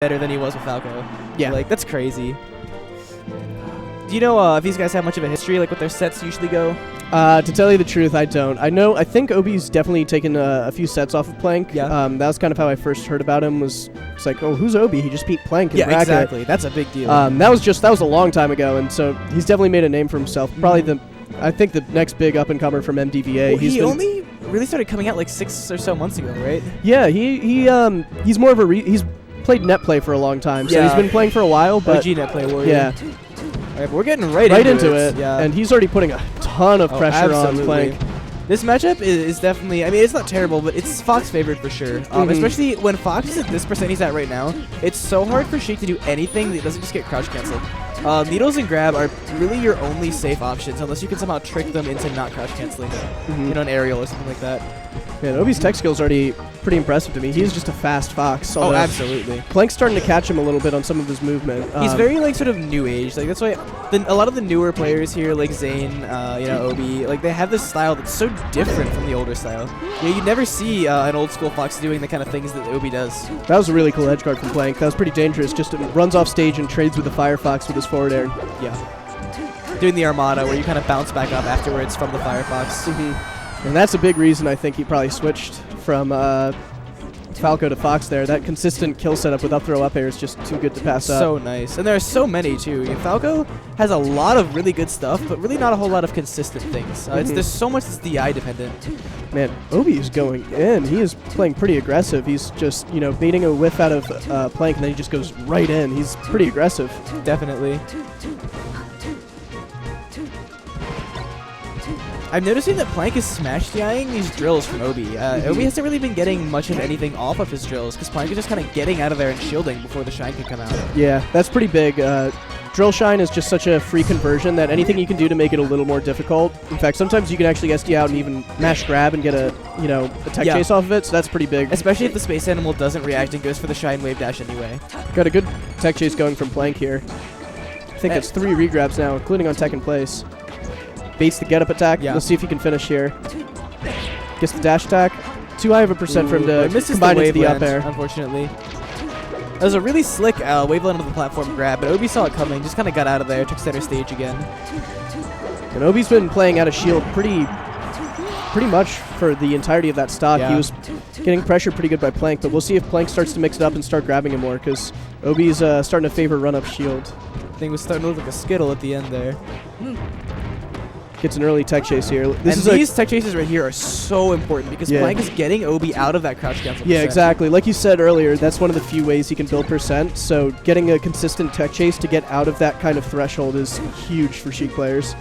better than he was with Falco. Yeah. Like, that's crazy. Do you know if these guys have much of a history, like what their sets usually go? To tell you the truth, I don't. I think Obi's definitely taken a few sets off of Plank. Yeah. That was kind of how I first heard about him. It's like, oh, who's Obi? He just beat Plank in bracket. Exactly. That's a big deal. That was a long time ago, and so he's definitely made a name for himself. Probably I think the next big up-and-comer from MDVA. Well, he only really started coming out like 6 or so months ago, right? Yeah, he's more of he's played net play for a long time, so he's been playing for a while. But OG net play warrior. Yeah. All right, but we're getting right into it. Yeah. And he's already putting a ton of pressure on Plank. This matchup is definitely, I mean, it's not terrible, but it's Fox's favorite for sure. Especially when Fox is at this percent he's at right now, it's so hard for Sheik to do anything that doesn't just get crouch canceled. Needles and grab are really your only safe options, unless you can somehow trick them into not crouch canceling, you know, an aerial or something like that. Man, Obi's tech skills are already pretty impressive to me. He's just a fast Fox. Oh, absolutely. Plank's starting to catch him a little bit on some of his movement. He's very, like, sort of new age. Like, that's why a lot of the newer players here, like Zane, you know, Obi, like, they have this style that's so different from the older style. You know, you'd never see an old school Fox doing the kind of things that Obi does. That was a really cool edge guard from Plank. That was pretty dangerous. Just runs off stage and trades with the Firefox with his forward air. Yeah. Doing the Armada, where you kind of bounce back up afterwards from the Firefox. And that's a big reason I think he probably switched from Falco to Fox there. That consistent kill setup with up throw up air is just too good to pass up. So nice. And there are so many, too. Falco has a lot of really good stuff, but really not a whole lot of consistent things. There's so much that's DI dependent. Man, Obi is going in. He is playing pretty aggressive. He's just, you know, baiting a whiff out of Plank, and then he just goes right in. He's pretty aggressive. Definitely. I'm noticing that Plank is smash DIing these drills from Obi. Obi hasn't really been getting much of anything off of his drills, because Plank is just kind of getting out of there and shielding before the shine can come out. Yeah, that's pretty big. Drill shine is just such a free conversion that anything you can do to make it a little more difficult. In fact, sometimes you can actually SD out and even mash grab and get a tech chase off of it, so that's pretty big. Especially if the space animal doesn't react and goes for the shine wave dash anyway. Got a good tech chase going from Plank here. I think it's 3 regrabs now, including on tech in place. Baits the get-up attack. Let's see if he can finish here. Gets the dash attack. Too high of a percent for him to combine into the up air. Unfortunately. That was a really slick waveland of the platform grab, but Obi saw it coming, just kind of got out of there, took center stage again. And Obi's been playing out of shield pretty much for the entirety of that stock. He was getting pressure pretty good by Plank, but we'll see if Plank starts to mix it up and start grabbing him more, because Obi's starting to favor run-up shield. Thing was starting to look like a skittle at the end there. Gets an early tech chase here. These tech chases right here are so important because Plank is getting Obi out of that crouch cancel. Yeah, exactly. Like you said earlier, that's one of the few ways he can build percent. So getting a consistent tech chase to get out of that kind of threshold is huge for Sheik players.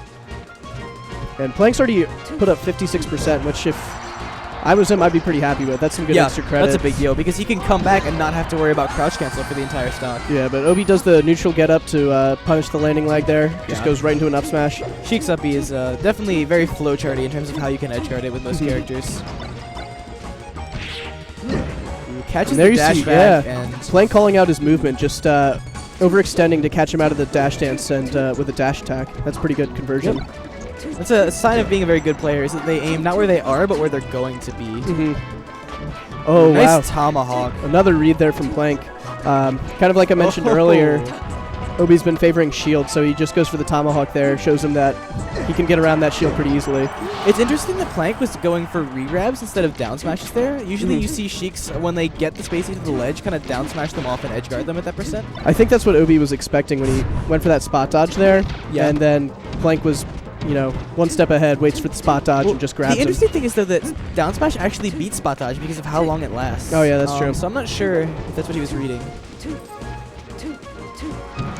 And Plank's already put up 56%, which if I was him, I'd be pretty happy with. That's some good extra credit. That's a big deal because he can come back and not have to worry about crouch cancel for the entire stock. Yeah, but Obi does the neutral get up to punish the landing lag there. Just goes right into an up smash. Sheik's up B is definitely very flowcharty in terms of how you can edge guard it with most characters. Catches the dash back and Plank calling out his movement, just overextending to catch him out of the dash dance and with a dash attack. That's pretty good conversion. That's a sign of being a very good player, is that they aim not where they are, but where they're going to be. Oh, nice tomahawk. Another read there from Plank. Kind of like I mentioned earlier, Obi's been favoring shield, so he just goes for the tomahawk there, shows him that he can get around that shield pretty easily. It's interesting that Plank was going for re-grabs instead of down smashes there. Usually you see Sheiks, when they get the space into the ledge, kind of down smash them off and edge guard them at that percent. I think that's what Obi was expecting when he went for that spot dodge there, and then Plank was one step ahead, waits for the spot dodge and just grabs him. The interesting thing is, though, that down smash actually beats spot dodge because of how long it lasts. Oh, yeah, that's true. So I'm not sure if that's what he was reading.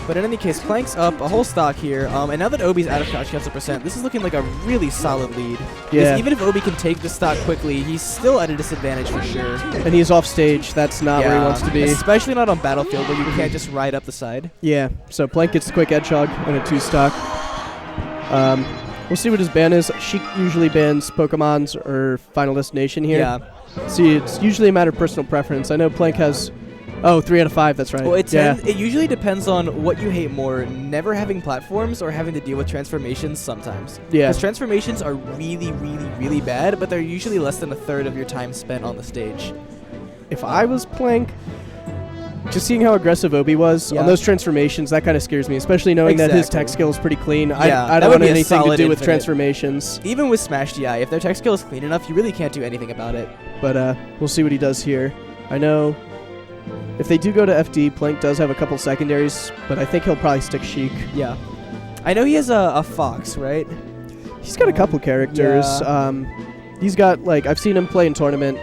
But in any case, Plank's up a whole stock here, and now that Obi's out of crouch cancel percent, this is looking like a really solid lead. Yeah. Even if Obi can take the stock quickly, he's still at a disadvantage for sure. And he's off stage. That's not where he wants to be. Especially not on Battlefield, where you can't just ride up the side. Yeah, so Plank gets the quick edge hug and a 2-stock. We'll see what his ban is. Sheik usually bans Pokemons or Final Destination here. Yeah. See, it's usually a matter of personal preference. I know Plank has... Oh, 3 out of 5, that's right. Well, it usually depends on what you hate more, never having platforms or having to deal with transformations sometimes. Yeah. Because transformations are really, really, really bad, but they're usually less than a third of your time spent on the stage. If I was Plank... Just seeing how aggressive Obi was on those transformations, that kind of scares me, especially knowing that his tech skill is pretty clean. I don't want anything to do with transformations. Even with Smash DI, if their tech skill is clean enough, you really can't do anything about it. But we'll see what he does here. I know if they do go to FD, Plank does have a couple secondaries, but I think he'll probably stick Sheik. Yeah. I know he has a Fox, right? He's got a couple characters. Yeah. He's got, like, I've seen him play in tournament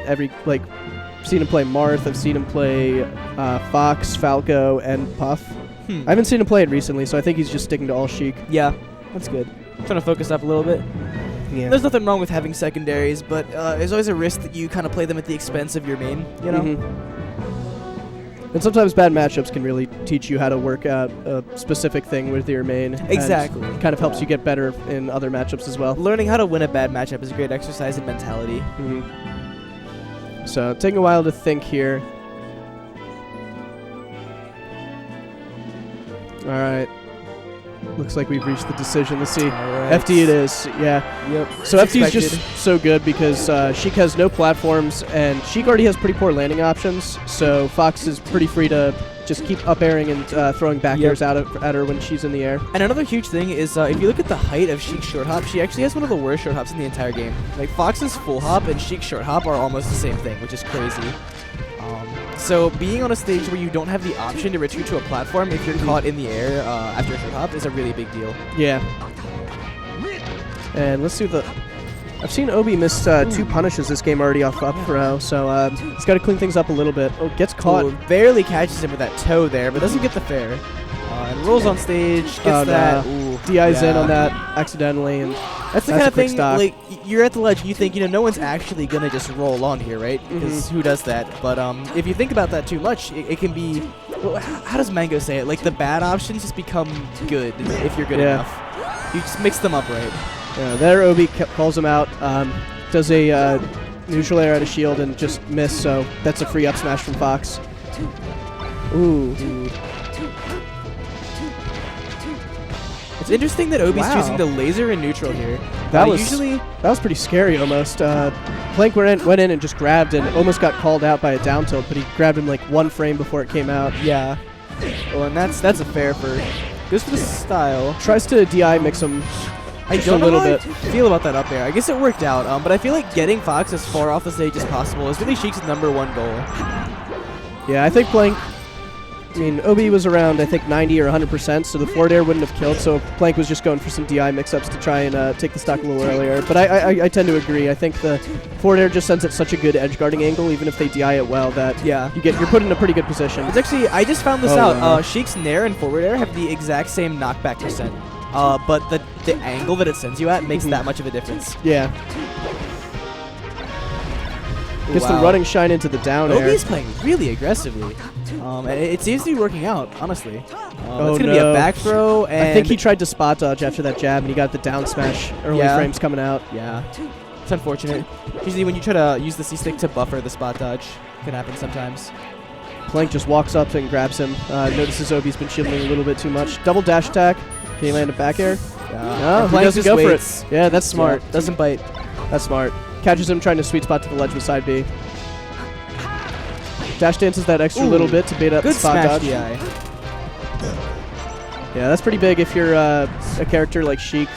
seen him play Marth, I've seen him play Fox, Falco, and Puff. I haven't seen him play it recently, so I think he's just sticking to all Sheik. Yeah, that's good. Trying to focus up a little bit. Yeah. There's nothing wrong with having secondaries, but there's always a risk that you kind of play them at the expense of your main, you know? And sometimes bad matchups can really teach you how to work out a specific thing with your main. Exactly. Kind of helps you get better in other matchups as well. Learning how to win a bad matchup is a great exercise in mentality. So, taking a while to think here. Alright. Looks like we've reached the decision. Let's see. Right. FD it is. Yeah. Yep. So FD is just so good because Sheik has no platforms, and Sheik already has pretty poor landing options, so Fox is pretty free to just keep up airing and throwing back airs at her when she's in the air. And another huge thing is if you look at the height of Sheik's short hop, she actually has one of the worst short hops in the entire game. Like, Fox's full hop and Sheik's short hop are almost the same thing, which is crazy. So being on a stage where you don't have the option to retreat to a platform if you're caught in the air after a short hop is a really big deal. Yeah. And let's see what I've seen Obi miss 2 punishes this game already off up throw, so he's got to clean things up a little bit. Oh, gets caught. Ooh, barely catches him with that toe there, but doesn't get the fair. And rolls on stage, gets that. Ooh, DI's in on that accidentally, and that's the kind of thing, like, you're at the ledge and you think, no one's actually going to just roll on here, right? Because who does that? But if you think about that too much, it can be, well, how does Mango say it? Like, the bad options just become good if you're good enough. You just mix them up right. Yeah, there Obi calls him out, does a neutral air out of shield and just miss, so that's a free up smash from Fox. Ooh. It's interesting that Obi's choosing the laser and neutral here. That was pretty scary almost. Plank went in and just grabbed and almost got called out by a down tilt, but he grabbed him like 1 frame before it came out. Yeah. Well, and that's a fair for... Goes for the style. Tries to DI mix him I don't know how I feel about that up there. I guess it worked out, but I feel like getting Fox as far off the stage as possible is really Sheik's #1 goal. Yeah, I think Plank... I mean, Obi was around, I think, 90 or 100%, so the forward air wouldn't have killed, so Plank was just going for some DI mix-ups to try and take the stock a little earlier. But I tend to agree. I think the forward air just sends it such a good edge-guarding angle, even if they DI it well, that you're put in a pretty good position. It's actually, I just found this out. Sheik's Nair and forward air have the exact same knockback percent, but the angle that it sends you at makes that much of a difference. Yeah. Gets the running shine into the down air. Obi's playing really aggressively. And it seems to be working out, honestly. It's going to be a back throw. And I think he tried to spot dodge after that jab, and he got the down smash early frames coming out. Yeah. It's unfortunate. Usually when you try to use the C-stick to buffer the spot dodge, it can happen sometimes. Plank just walks up and grabs him. Notices Obi's been shielding a little bit too much. Double dash attack. Can he land a back air? Yeah. No, he doesn't go for it. Yeah, that's smart. Yeah, doesn't bite. That's smart. Catches him trying to sweet spot to the ledge with side B. Dash dances that extra little bit to bait up the spot dodge. DI. Yeah, that's pretty big if you're a character like Sheik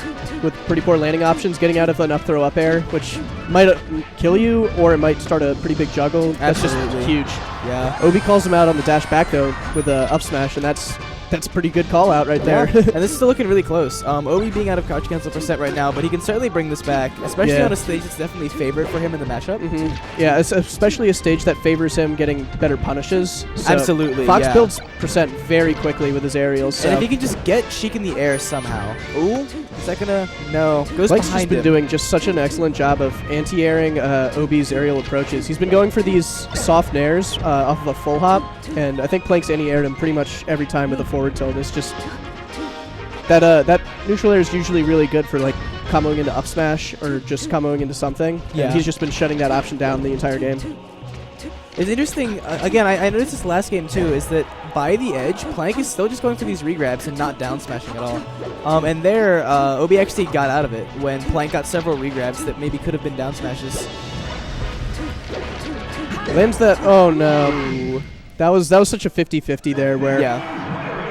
with pretty poor landing options. Getting out of an up throw up air, which might kill you, or it might start a pretty big juggle. That's just huge. Yeah. Obi calls him out on the dash back though with a up smash, and that's a pretty good call out right there. And this is still looking really close. Obi being out of crouch cancel % right now, but he can certainly bring this back, especially on a stage that's definitely favored for him in the matchup. Yeah, it's especially a stage that favors him getting better punishes. So absolutely. Fox builds % very quickly with his aerials. So. And if he can just get Sheik in the air somehow. Ooh, is that gonna? No. Goes Blake's behind just been doing just such an excellent job of anti-airing Obi's aerial approaches. He's been going for these soft nairs off of a full hop, and I think Plank's anti-aired him pretty much every time with a forward tilt. It's just that neutral air is usually really good for like comboing into up smash or just comboing into something. Yeah. And he's just been shutting that option down the entire game. It's interesting, again, I noticed this last game too, is that by the edge, Plank is still just going for these regrabs and not down smashing at all. And there, Obi actually got out of it when Plank got several regrabs that maybe could have been down smashes. Lands that, oh no. That was such a 50-50 there where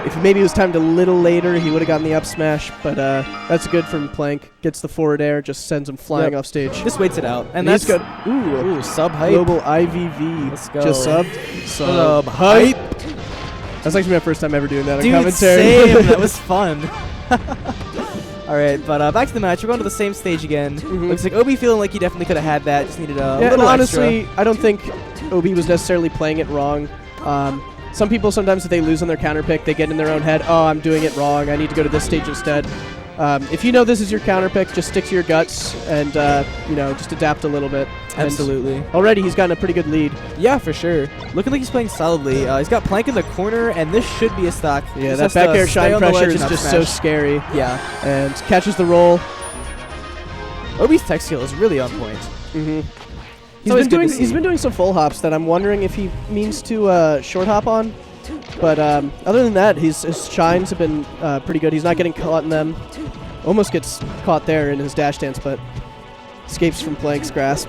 if maybe it was timed a little later, he would have gotten the up smash, but that's good from Plank. Gets the forward air, just sends him flying off stage. Just waits it out. And that's good. Ooh, sub hype. Global IVV. Let's go. Just subbed. Sub hype. That's actually my first time ever doing that on commentary. Same. That was fun. Alright, but back to the match. We're going to the same stage again. Looks like Obi feeling like he definitely could have had that. Just needed a little honestly, extra. I don't think Obi was necessarily playing it wrong. Some people sometimes, if they lose on their counter pick, they get in their own head, oh, I'm doing it wrong. I need to go to this stage instead. If you know this is your counter pick, just stick to your guts and, just adapt a little bit. Absolutely. And already he's gotten a pretty good lead. Yeah, for sure. Looking like he's playing solidly. He's got Plank in the corner, and this should be a stock. Yeah, that back air shine pressure is just so scary. Yeah. And catches the roll. Obi's tech skill is really on point. He's been doing some full hops that I'm wondering if he means to short hop on. But other than that, his shines have been pretty good. He's not getting caught in them. Almost gets caught there in his dash dance, but escapes from Plank's grasp.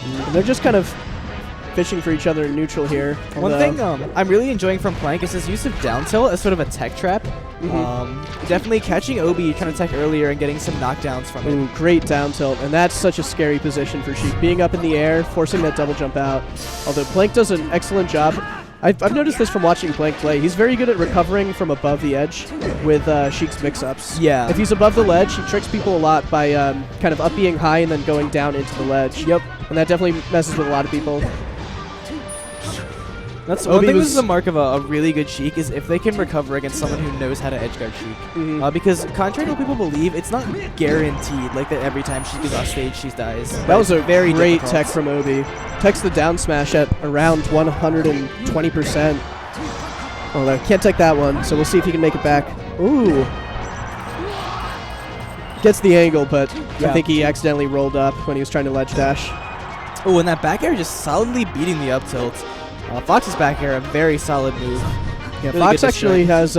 And they're just kind of fishing for each other in neutral here. One thing I'm really enjoying from Plank is his use of down tilt as sort of a tech trap. Definitely catching Obi trying to tech earlier and getting some knockdowns from him. Great down tilt, and that's such a scary position for Sheik. Being up in the air, forcing that double jump out. Although Plank does an excellent job. I've noticed this from watching Plank play. He's very good at recovering from above the edge with Sheik's mix-ups. Yeah. If he's above the ledge, he tricks people a lot by kind of up being high and then going down into the ledge. Yep. And that definitely messes with a lot of people. That's one thing. This is a mark of a really good Sheik is if they can recover against someone who knows how to edgeguard Sheik. Because contrary to what people believe, it's not guaranteed like that every time Sheik is off stage she dies. That was a very great tech from Obi. Techs the down smash at around 120%. Although can't take that one, so we'll see if he can make it back. Ooh. Gets the angle, but I think he accidentally rolled up when he was trying to ledge dash. Oh, and that back air just solidly beating the up tilt. Fox's back air, a very solid move. Yeah, really Fox actually has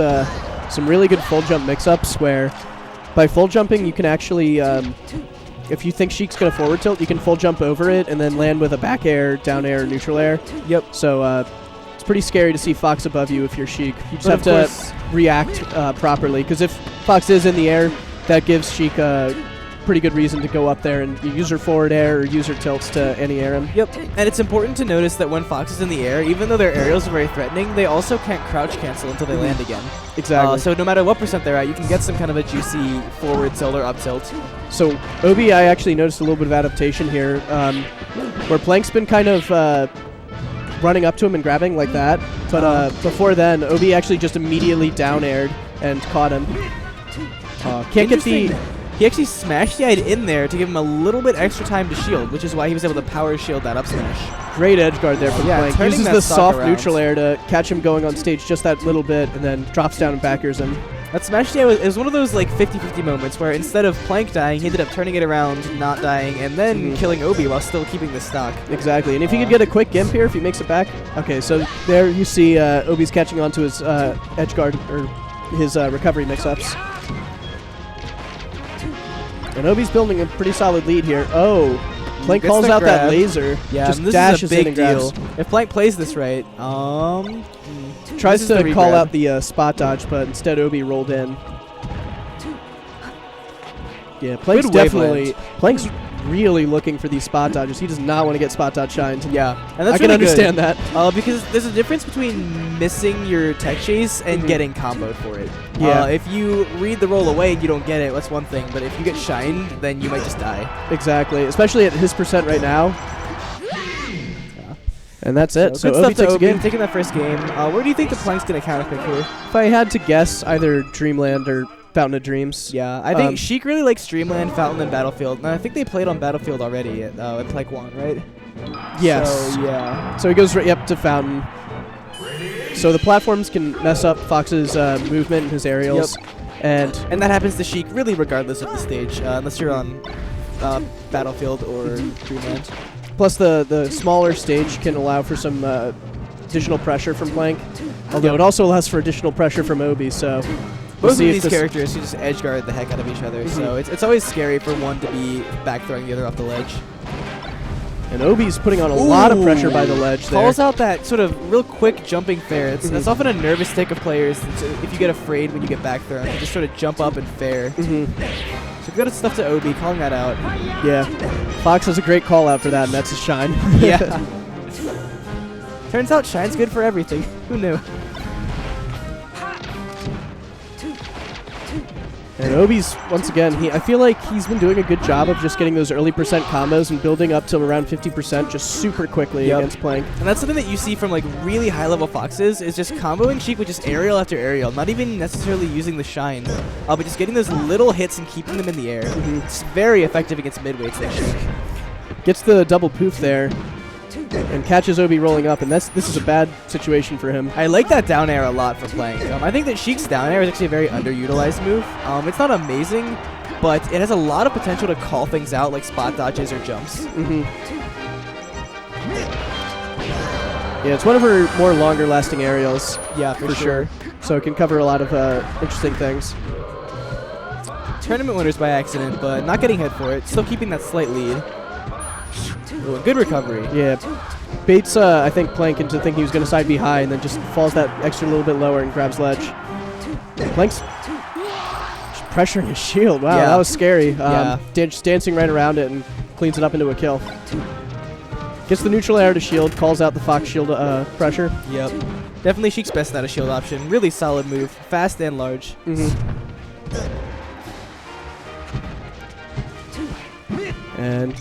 some really good full jump mix-ups where by full jumping you can actually, if you think Sheik's going to forward tilt, you can full jump over it and then land with a back air, down air, neutral air. Yep. So it's pretty scary to see Fox above you if you're Sheik. You just have to react properly, because if Fox is in the air, that gives Sheik a pretty good reason to go up there and use her forward air or use her tilts to anti-air him. Yep, and it's important to notice that when Fox is in the air, even though their aerials are very threatening, they also can't crouch cancel until they land again. Exactly. So no matter what percent they're at, you can get some kind of a juicy forward tilt or up tilt. So Obi, I actually noticed a little bit of adaptation here, where Plank's been kind of running up to him and grabbing like that, but before then, Obi actually just immediately down aired and caught him. Can't get the... He actually smashed the in there to give him a little bit extra time to shield, which is why he was able to power shield that up smash. Great edge guard there from Plank. Uses the soft around. Neutral air to catch him going on stage just that little bit, and then drops down and back airs him. That smash it was one of those like 50-50 moments where instead of Plank dying, he ended up turning it around, not dying, and then killing Obi while still keeping the stock. Exactly, and if he could get a quick gimp here, if he makes it back. Okay, so there you see Obi's catching onto his edge guard, or his recovery mix-ups. And Obi's building a pretty solid lead here. Oh, Plank calls out that laser. Yeah, just this dashes is a big in and deal. grabs. If Plank plays this right, tries to call out the spot dodge, but instead Obi rolled in. Yeah, Plank's Plank's really looking for these spot dodges. He does not want to get spot dodge shines. Yeah, and that's I can understand that. Because there's a difference between missing your tech chase and getting comboed for it. Yeah. If you read the roll away and you don't get it, that's one thing. But if you get shined, then you might just die. Exactly, especially at his percent right now. Yeah. And that's it. So Obi good stuff takes to a game. taking that first game. Where do you think the Plank's going to counter pick here? If I had to guess, either Dreamland or Fountain of Dreams. Yeah, I think Sheik really likes Dreamland, Fountain, and Battlefield. And I think they played on Battlefield already at Plank 1, right? Yes. So, yeah. So he goes right up to Fountain. So the platforms can mess up Fox's movement and his aerials. Yep. And that happens to Sheik really regardless of the stage, unless you're on Battlefield or Dreamland. Plus the smaller stage can allow for some additional pressure from Plank. Although it also allows for additional pressure from Obi, so... Both of these characters who just edge guard the heck out of each other, so it's always scary for one to be back throwing the other off the ledge. And Obi's putting on a lot of pressure by the ledge there. Calls out that sort of real quick jumping fair. That's often a nervous tick of players. If you get afraid when you get back thrown, you just sort of jump up and fair. So good stuff to Obi, calling that out. Yeah. Fox has a great call out for that, and that's his shine. Yeah. Turns out shine's good for everything. Who knew? And Obi's, once again, I feel like he's been doing a good job of just getting those early percent combos and building up to around 50% just super quickly against Plank. And that's something that you see from like really high level Foxes is just comboing Sheik with just aerial after aerial, not even necessarily using the shine, but just getting those little hits and keeping them in the air. It's very effective against midweights like Sheik. Gets the double poof there and catches Obi rolling up, and this is a bad situation for him. I like that down air a lot for Plank. I think that Sheik's down air is actually a very underutilized move. It's not amazing, but it has a lot of potential to call things out like spot dodges or jumps. Yeah, it's one of her more longer lasting aerials. Yeah, for sure. So it can cover a lot of interesting things. Tournament winners by accident, but not getting hit for it. Still keeping that slight lead. Ooh, good recovery. Yeah. Baits, I think, Plank into thinking he was going to side B high and then just falls that extra little bit lower and grabs ledge. Plank's pressuring his shield. Wow, that was scary. Just dancing right around it and cleans it up into a kill. Gets the neutral air to shield, calls out the Fox shield pressure. Yep. Definitely Sheik's best out of shield option. Really solid move. Fast and large. And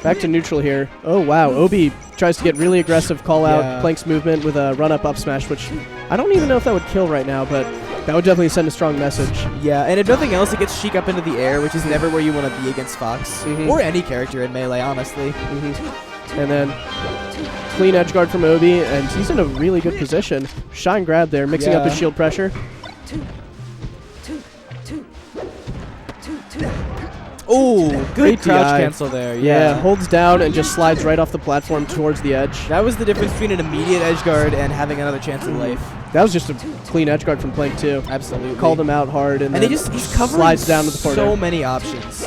back to neutral here. Oh, wow. Obi tries to get really aggressive, call out Plank's movement with a run-up up smash, which I don't even know if that would kill right now, but that would definitely send a strong message. Yeah, and if nothing else, it gets Sheik up into the air, which is never where you want to be against Fox. Or any character in Melee, honestly. And then clean edge guard from Obi, and he's in a really good position. Shine grab there, mixing up his shield pressure. Oh, good crouch DI. cancel there. Yeah, holds down and just slides right off the platform towards the edge. That was the difference between an immediate edge guard and having another chance at life. That was just a clean edge guard from Plank too. Absolutely. Called him out hard and then he's covering slides down to the corner. So many options.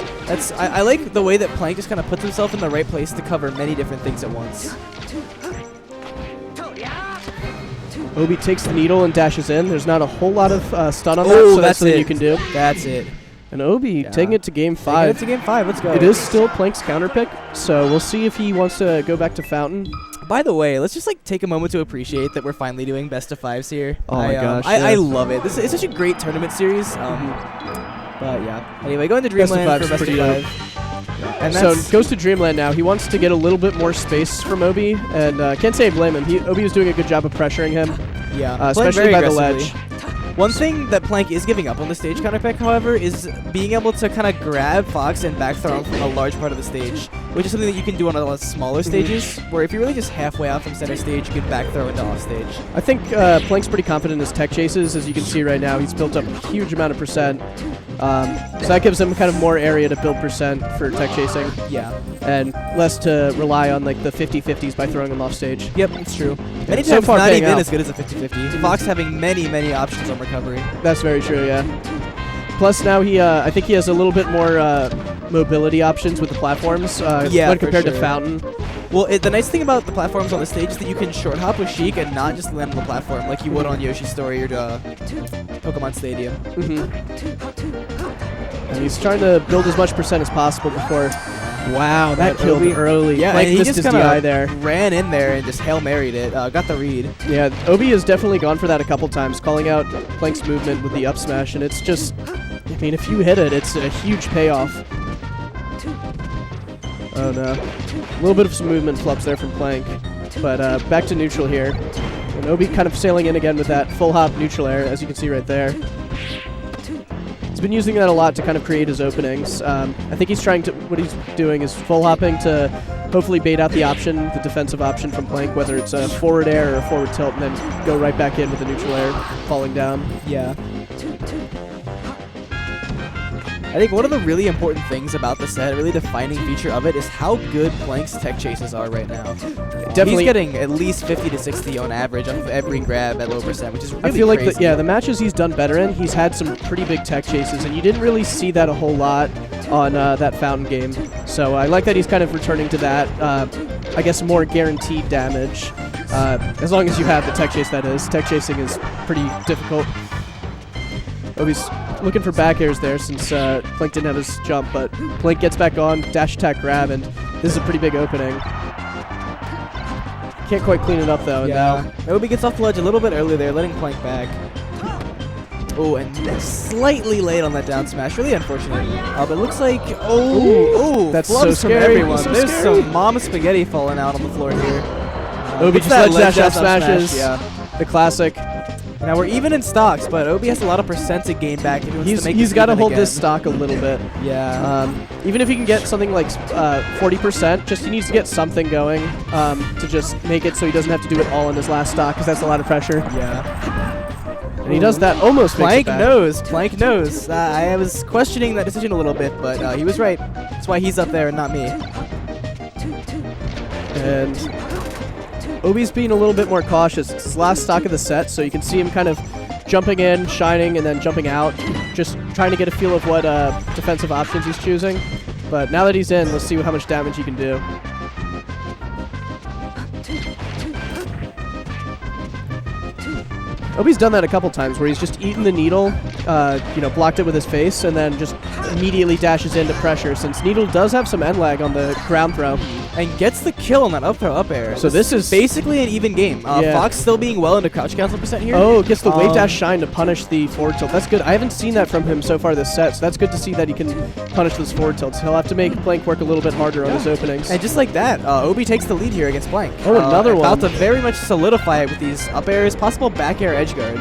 I like the way that Plank just kind of puts himself in the right place to cover many different things at once. Obi takes the needle and dashes in. There's not a whole lot of stun on that, so that's something you can do. That's it. And Obi taking it to game 5. Taking it to game 5. Let's go. It is still Plank's counter pick, so we'll see if he wants to go back to Fountain. By the way, let's just like take a moment to appreciate that we're finally doing best of 5s here. Oh my gosh. I love it. This is such a great tournament series. But yeah. Anyway, going to Dreamland for best of 5. And so goes to Dreamland now. He wants to get a little bit more space from Obi, and can't say I blame him. Obi was doing a good job of pressuring him. Yeah, especially by the ledge. One thing that Plank is giving up on the stage counterpick, however, is being able to kind of grab Fox and back throw him from a large part of the stage, which is something that you can do on a lot smaller stages, where if you're really just halfway out from center stage, you can back throw into off stage. I think Plank's pretty confident in his tech chases. As you can see right now, he's built up a huge amount of percent. So that gives him kind of more area to build percent for tech chasing. Yeah. And less to rely on like the 50-50s by throwing him off stage. Yep, it's true. Many So times far not paying even out. as good as a 50-50. Fox having many options on recovery. That's very true, yeah. Plus now I think he has a little bit more mobility options with the platforms when compared to Fountain. Well, the nice thing about the platforms on the stage is that you can short hop with Sheik and not just land on the platform like you would on Yoshi's Story or Pokemon Stadium. And he's trying to build as much percent as possible before. Wow, that killed early. Yeah, Plank and he missed just his kind DI of there. ran in there and just Hail Married it. Got the read. Yeah, Obi has definitely gone for that a couple times, calling out Plank's movement with the up smash, and it's just, I mean, if you hit it, it's a huge payoff. Oh no. A little bit of some movement flups there from Plank, but back to neutral here. And Obi kind of sailing in again with that full hop neutral air, as you can see right there. He's been using that a lot to kind of create his openings. I think he's trying to, what he's doing is full hopping to hopefully bait out the option, the defensive option from Plank, whether it's a forward air or a forward tilt, and then go right back in with a neutral air, falling down. Yeah. I think one of the really important things about the set, a really defining feature of it, is how good Plank's tech chases are right now. Definitely. He's getting at least 50 to 60 on average off of every grab at low percent, which is really I feel crazy. like the matches he's done better in, he's had some pretty big tech chases, and you didn't really see that a whole lot on that fountain game. So I like that he's kind of returning to that, I guess, more guaranteed damage. As long as you have the tech chase, that is. Tech chasing is pretty difficult. Obi's looking for back airs there since Blink didn't have his jump, but Blink gets back on, dash attack grab, and this is a pretty big opening. Can't quite clean it up though. Yeah. Obi gets off the ledge a little bit early there, letting Plank back. Oh, and slightly late on that down smash. Really unfortunate. But it looks like, that's so flubs scary. from everyone. So There's scary. some mama spaghetti falling out on the floor here. Obi just ledge dash up smashes. Yeah. The classic. Now we're even in stocks, but Obi has a lot of percent to gain back. If he wants to make He's got to hold again. this stock a little bit. Yeah. Even if he can get something like 40%, just he needs to get something going to just make it so he doesn't have to do it all in his last stock, because that's a lot of pressure. Yeah. And he does that almost. Plank knows. Plank knows. I was questioning that decision a little bit, but he was right. That's why he's up there and not me. And Obi's being a little bit more cautious. It's his last stock of the set, so you can see him kind of jumping in, shining, and then jumping out, just trying to get a feel of what defensive options he's choosing. But now that he's in, let's see how much damage he can do. Obi's done that a couple times where he's just eaten the needle, blocked it with his face, and then just immediately dashes into pressure, since Needle does have some end lag on the ground throw. And gets the kill on that up throw up air. So this is basically an even game. Yeah. Fox still being well into crouch cancel percent here. Oh, gets the wave dash shine to punish the forward tilt. That's good. I haven't seen that from him so far this set, so that's good to see that he can punish those forward tilts. He'll have to make Blank work a little bit harder on his openings. And just like that, Obi takes the lead here against Blank. Oh, another one. About to very much solidify it with these up airs, possible back air edge guard.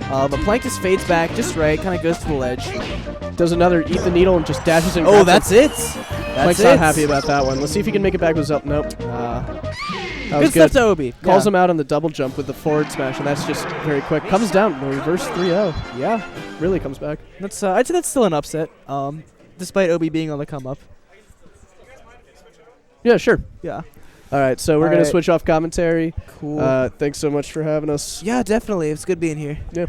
But Plank just fades back just right, kind of goes to the ledge. Does another eat the needle and just dashes in. Oh, that's it. Blank's not happy about that one. Let's see if he can make it back with up. Nope. That was good stuff to Obi. Calls him out on the double jump with the forward smash, and that's just very quick. Comes down, reverse 3-0. Yeah, really comes back. That's I'd say that's still an upset, despite Obi being on the come up. Yeah, sure. Yeah. All right, so we're going to switch off commentary. Cool. Thanks so much for having us. Yeah, definitely. It's good being here. Yeah.